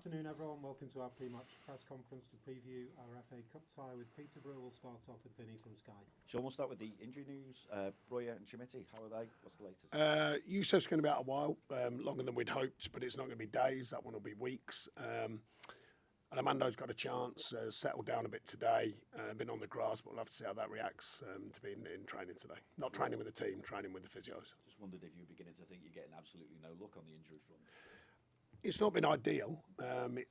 afternoon, everyone. Welcome to our pre-match press conference to preview our FA Cup tie with Peterborough. We'll start off with Vinny from Sky. Sean, we'll start with the injury news. Brien and Schmidt, how are they? What's the latest? Yusuf's going to be out a while, longer than we'd hoped, but it's not going to be days. That one will be weeks. And Amando's got a chance, settled down a bit today, been on the grass, but we'll have to see how that reacts to being in training today. Not training with the team, training with the physios. Just wondered if you were beginning to think you're getting absolutely no luck on the injury front. It's not been ideal.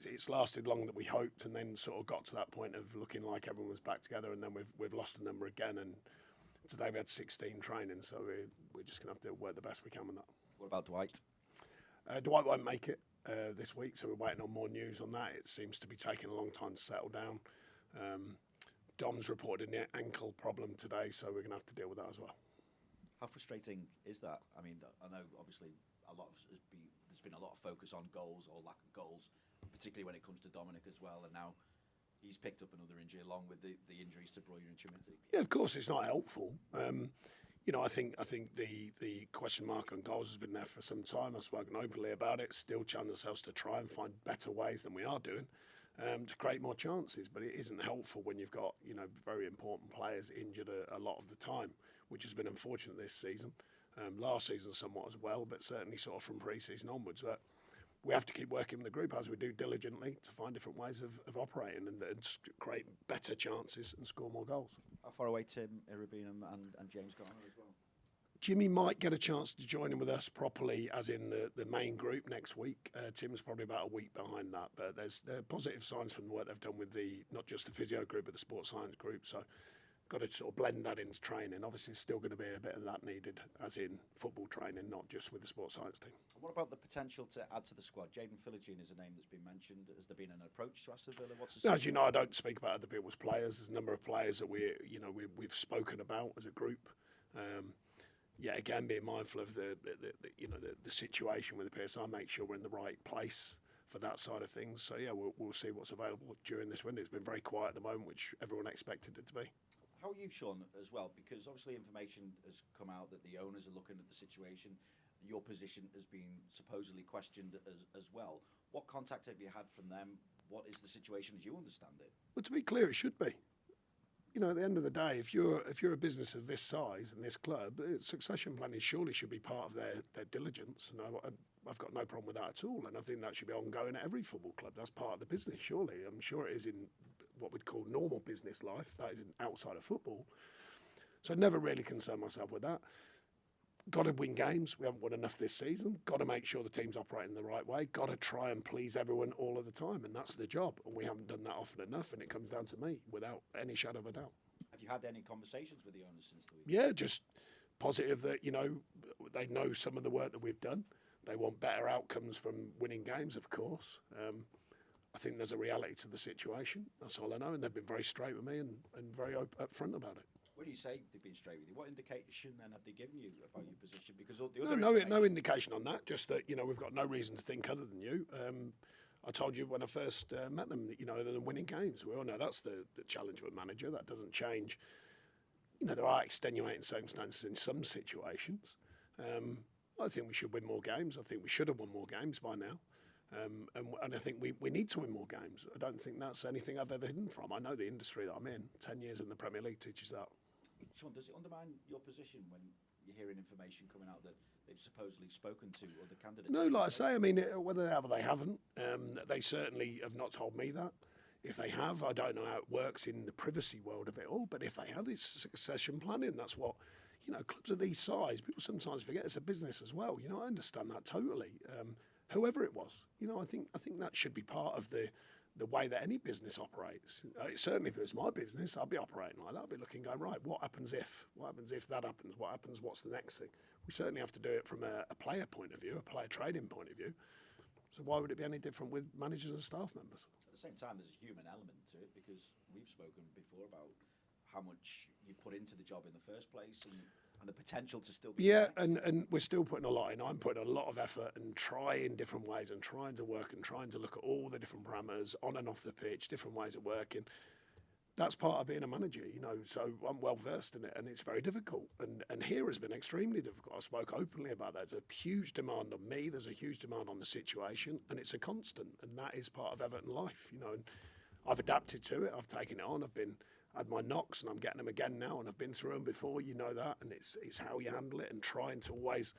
It's lasted longer than we hoped, and then sort of got to that point of looking like everyone was back together, and then we've lost a number again. And today we had 16 training, so we're just going to have to work the best we can with that. What about Dwight? Dwight won't make it this week, so we're waiting on more news on that. It seems to be taking a long time to settle down. Dom's reported an ankle problem today, so we're going to have to deal with that as well. How frustrating is that? I mean, I know obviously there's been a lot of focus on goals or lack of goals, particularly when it comes to Dominic as well, and now he's picked up another injury along with the injuries to Brien and Schmidt. Yeah, of course, it's not helpful. I think the question mark on goals has been there for some time. I've spoken openly about it, still challenge ourselves to try and find better ways than we are doing to create more chances, but it isn't helpful when you've got very important players injured a lot of the time, which has been unfortunate this season. Last season somewhat as well, but certainly sort of from pre-season onwards. But we have to keep working with the group as we do diligently to find different ways of operating and create better chances and score more goals. How far away Tim Irabinum and James Garner as well? Jimmy might get a chance to join in with us properly, as in the main group next week. Tim's probably about a week behind that, but there are positive signs from the work they've done with not just the physio group, but the sports science group. So got to sort of blend that into training. Obviously, there's still going to be a bit of that needed, as in football training, not just with the sports science team. What about the potential to add to the squad? Jaden Philogene is a name that's been mentioned. Has there been an approach to Aston Villa? As you know, I don't speak about other people's players. There's a number of players that we've spoken about as a group. Again, being mindful of the situation with the PSI, make sure we're in the right place for that side of things. So we'll see what's available during this window. It's been very quiet at the moment, which everyone expected it to be. How are you, Sean, as well? Because obviously information has come out that the owners are looking at the situation. Your position has been supposedly questioned as well. What contact have you had from them? What is the situation as you understand it? Well, to be clear, it should be. At the end of the day, if you're a business of this size and this club, succession planning surely should be part of their diligence. And I've got no problem with that at all. And I think that should be ongoing at every football club. That's part of the business, surely. I'm sure it is in what we'd call normal business life. That is outside of football. So I never really concern myself with that. Got to win games. We haven't won enough this season. Got to make sure the team's operating the right way. Got to try and please everyone all of the time, and that's the job. And we haven't done that often enough, and it comes down to me, without any shadow of a doubt. Have you had any conversations with the owners since the week? Yeah, just positive that, they know some of the work that we've done. They want better outcomes from winning games, of course. I think there's a reality to the situation. That's all I know, and they've been very straight with me and very upfront about it. When you say they've been straight with you, what indication then have they given you about your position? Because no indication on that. Just that we've got no reason to think other than you. I told you when I first met them, other than winning games, we all know that's the challenge of a manager. That doesn't change. There are extenuating circumstances in some situations. I think we should win more games. I think we should have won more games by now. And I think we need to win more games. I don't think that's anything I've ever hidden from. I know the industry that I'm in. 10 years in the Premier League teaches that. Sean, does it undermine your position when you're hearing information coming out that they've supposedly spoken to other candidates? No, like I say, whether they have or they haven't, they certainly have not told me that. If they have, I don't know how it works in the privacy world of it all, but if they have, it's succession planning. That's what, clubs of these size, people sometimes forget it's a business as well. I understand that totally. Whoever it was, I think that should be part of the way that any business operates. Certainly, if it was my business, I'd be operating like that. I'd be looking, going, right, what happens if? What happens if that happens? What happens? What's the next thing? We certainly have to do it from a player point of view, a player trading point of view. So why would it be any different with managers and staff members? At the same time, there's a human element to it because we've spoken before about how much you put into the job in the first place and the potential to still be... Yeah, and we're still putting a lot in. I'm putting a lot of effort and trying different ways and trying to work and trying to look at all the different parameters on and off the pitch, different ways of working. that's part of being a manager, so I'm well versed in it, and it's very difficult. And here has been extremely difficult. I spoke openly about that. There's a huge demand on me, there's a huge demand on the situation, and it's a constant, and that is part of Everton life, and I've adapted to it, I've taken it on, had my knocks, and I'm getting them again now, and I've been through them before, that, and it's how you handle it and trying to always,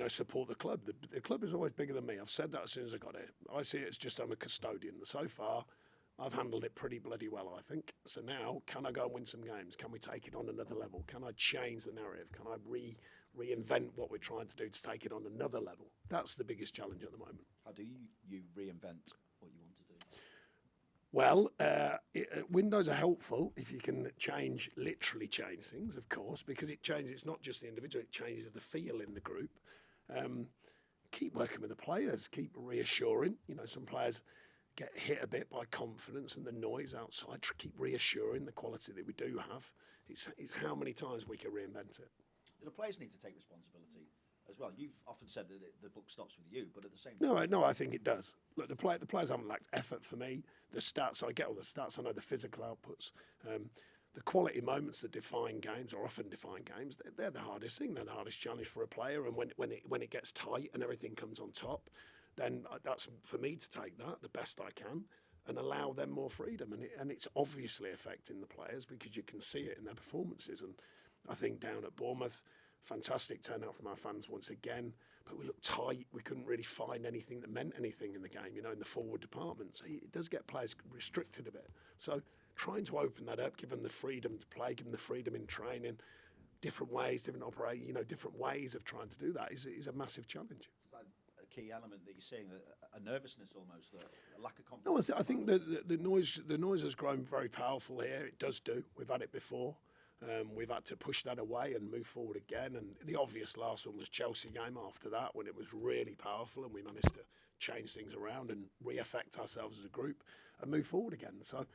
support the club. The club is always bigger than me. I've said that as soon as I got here. I see it as just I'm a custodian. So far, I've handled it pretty bloody well, I think. So now, can I go and win some games? Can we take it on another level? Can I change the narrative? Can I reinvent what we're trying to do to take it on another level? That's the biggest challenge at the moment. How do you reinvent what you want to do? Well, windows are helpful if you can literally change things, of course, because it changes. It's not just the individual; it changes the feel in the group. Keep working with the players. Keep reassuring. Some players get hit a bit by confidence and the noise outside. Keep reassuring the quality that we do have. It's how many times we can reinvent it. Do the players need to take responsibility as well? You've often said that the book stops with you, but at the same time... No, I think it does. Look, the players haven't lacked effort for me. The stats, I get all the stats. I know the physical outputs. The quality moments that define games, or often define games, they're the hardest thing. They're the hardest challenge for a player. And when it gets tight and everything comes on top, then that's for me to take that the best I can and allow them more freedom. And it's obviously affecting the players because you can see it in their performances. And I think down at Bournemouth, fantastic turnout from our fans once again, but we looked tight. We couldn't really find anything that meant anything in the game, in the forward department. So it does get players restricted a bit. So trying to open that up, give them the freedom to play, give them the freedom in training, different ways, different ways of trying to do that is a massive challenge. Is that a key element that you're seeing, a nervousness almost, a lack of confidence? No, I think the noise has grown very powerful here. It does do. We've had it before. We've had to push that away and move forward again. And the obvious last one was Chelsea game after that, when it was really powerful and we managed to change things around and re-affect ourselves as a group and move forward again. So,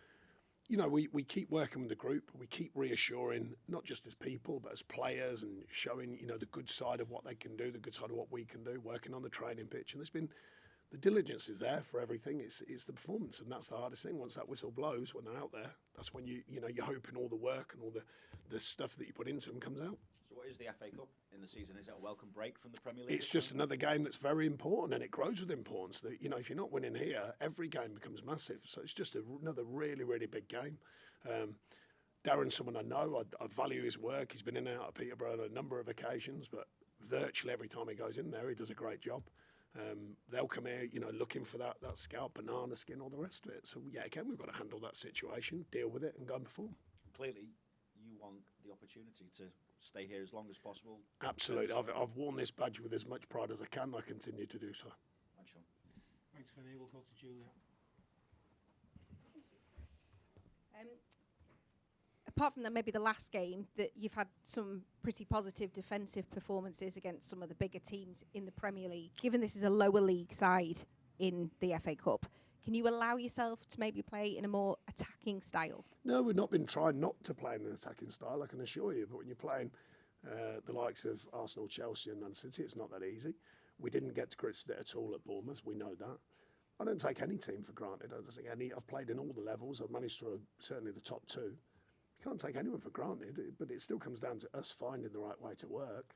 we keep working with the group. We keep reassuring, not just as people, but as players, and showing, the good side of what they can do, the good side of what we can do, working on the training pitch. And the diligence is there for everything. It's the performance, and that's the hardest thing. Once that whistle blows, when they're out there, that's when you're hoping all the work and all the stuff that you put into them comes out. So what is the FA Cup in the season? Is it a welcome break from the Premier League? It's just another game that's very important, and it grows with importance. That if you're not winning here, every game becomes massive. So it's just another really, really big game. Darren's someone I know. I value his work. He's been in and out of Peterborough on a number of occasions, but virtually every time he goes in there, he does a great job. They'll come here, looking for that scalp, banana skin, all the rest of it. So, again, we've got to handle that situation, deal with it, and go and perform. Clearly, you want the opportunity to stay here as long as possible. Absolutely. I've worn this badge with as much pride as I can. I continue to do so. Thanks, Sean. Thanks, Vinny. We'll go to Julia. Apart from that, maybe the last game, that you've had some pretty positive defensive performances against some of the bigger teams in the Premier League. Given this is a lower league side in the FA Cup, can you allow yourself to maybe play in a more attacking style? No, we've not been trying not to play in an attacking style, I can assure you. But when you're playing the likes of Arsenal, Chelsea and Man City, it's not that easy. We didn't get to grips with it at all at Bournemouth. We know that. I don't take any team for granted. I don't think I've played in all the levels. I've managed to certainly the top two. You can't take anyone for granted, but it still comes down to us finding the right way to work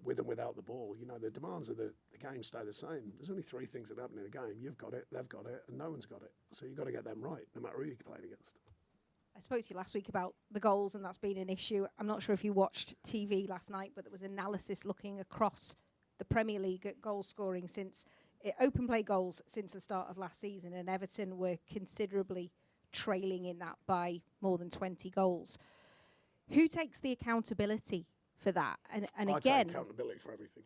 with and without the ball. The demands of the game stay the same. There's only three things that happen in a game. You've got it, they've got it, and no one's got it. So you've got to get them right, no matter who you're playing against. I spoke to you last week about the goals, and that's been an issue. I'm not sure if you watched TV last night, but there was analysis looking across the Premier League at goal scoring since open play goals since the start of last season, and Everton were considerably trailing in that by more than 20 goals. Who takes the accountability for that? And I again, take accountability for everything.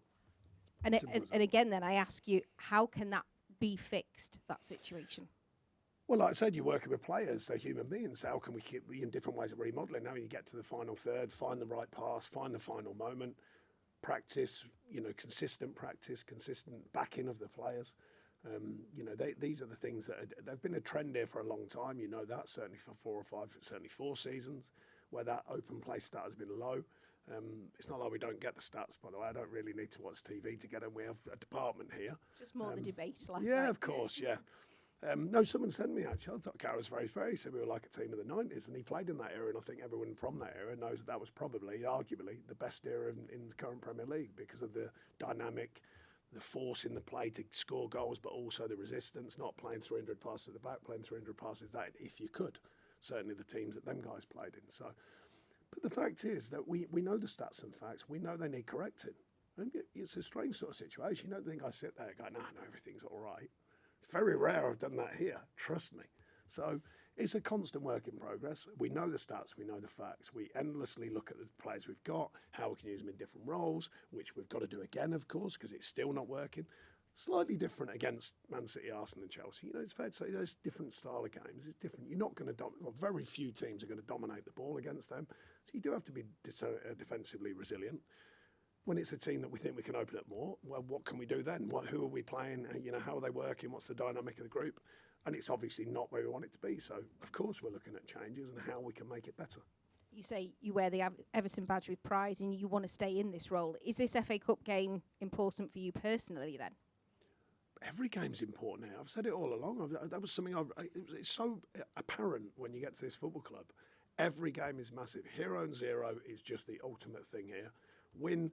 And again, then I ask you, how can that be fixed, that situation? Well, like I said, you're working with players, they're human beings. How can we keep in different ways of remodelling? Now you get to the final third, find the right pass, find the final moment, practice, consistent practice, consistent backing of the players. These are the things that they've been a trend here for a long time. That certainly for 4 or 5, certainly 4 seasons, where that open play stat has been low. It's not like we don't get the stats, by the way. I don't really need to watch TV to get them. We have a department here. Just more the debate last night. Yeah, of course, yeah. No, someone sent me actually. I thought Carr was very fair. He said we were like a team of the 90s, and he played in that era. And I think everyone from that era knows that was probably, arguably, the best era in the current Premier League because of the dynamic, the force in the play to score goals, but also the resistance, not playing 300 passes at the back, playing 300 passes that if you could. Certainly the teams that them guys played in. So, but the fact is that we know the stats and facts. We know they need correcting. And it's a strange sort of situation. You don't think I sit there going, no, everything's all right. It's very rare I've done that here, trust me. So it's a constant work in progress. We know the stats, we know the facts. We endlessly look at the players we've got, how we can use them in different roles, which we've got to do again, of course, because it's still not working. Slightly different against Man City, Arsenal and Chelsea. It's fair to say there's different style of games. It's different. You're not going to very few teams are going to dominate the ball against them. So you do have to be defensively resilient. When it's a team that we think we can open up more, well, what can we do then? Who are we playing? How are they working? What's the dynamic of the group? And it's obviously not where we want it to be. So, of course, we're looking at changes and how we can make it better. You say you wear the Everton badge with pride and you want to stay in this role. Is this FA Cup game important for you personally then? Every game's important now. I've said it all along. That was something it's so apparent when you get to this football club. Every game is massive. Hero and zero is just the ultimate thing here. Wouldn't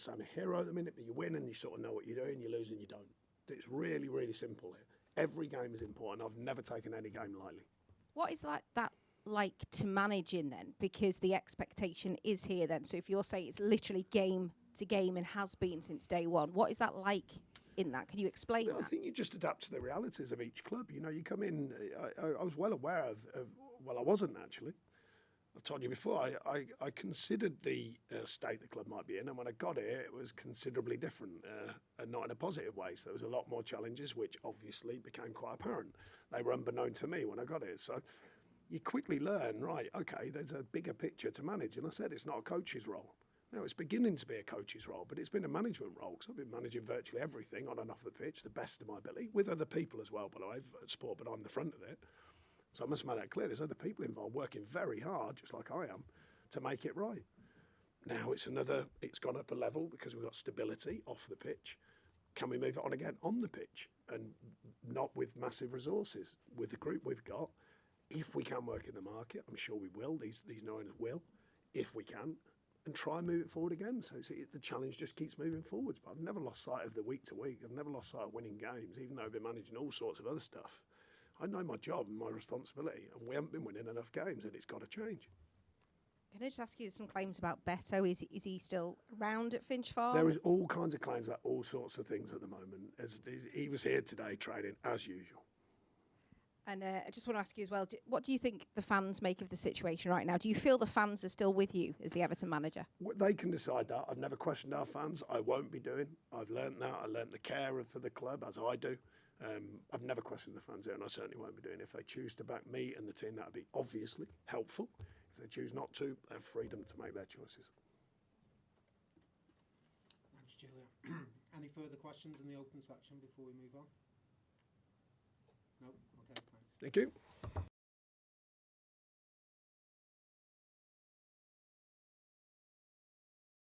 say I'm a hero at the minute, but you win and you sort of know what you're doing, you lose and you don't. It's really, really simple here. Every game is important. I've never taken any game lightly. What is that like to manage in then? Because the expectation is here then. So if you're saying it's literally game to game and has been since day one, what is that like in that? Can you explain that? I think you just adapt to the realities of each club. You come in, I was well aware of, well, I wasn't actually. I've told you before, I considered the state the club might be in, and when I got here, it was considerably different, and not in a positive way. So there was a lot more challenges, which obviously became quite apparent. They were unbeknown to me when I got here. So you quickly learn, right, okay, there's a bigger picture to manage. And I said it's not a coach's role. Now, it's beginning to be a coach's role, but it's been a management role, because I've been managing virtually everything on and off the pitch, the best of my ability, with other people as well, by the way, at sport, but I'm the front of it. So I must make that clear. There's other people involved working very hard, just like I am, to make it right. Now it's gone up a level because we've got stability off the pitch. Can we move it on again on the pitch? And not with massive resources. With the group we've got, if we can work in the market, I'm sure we will, these owners will, if we can, and try and move it forward again. So the challenge just keeps moving forwards. But I've never lost sight of the week to week. I've never lost sight of winning games, even though I've been managing all sorts of other stuff. I know my job and my responsibility, and we haven't been winning enough games, and it's got to change. Can I just ask you some claims about Beto? Is he still around at Finch Farm? There is all kinds of claims about all sorts of things at the moment. He was here today training as usual. And I just want to ask you as well, what do you think the fans make of the situation right now? Do you feel the fans are still with you as the Everton manager? They can decide that. I've never questioned our fans. I won't be doing. I've learnt that. I learnt the care for the club, as I do. I've never questioned the fans here, and I certainly won't be doing. If they choose to back me and the team, that would be obviously helpful. If they choose not to, they have freedom to make their choices. Thanks, Julia. Any further questions in the open section before we move on? No? Okay, thanks. Thank you.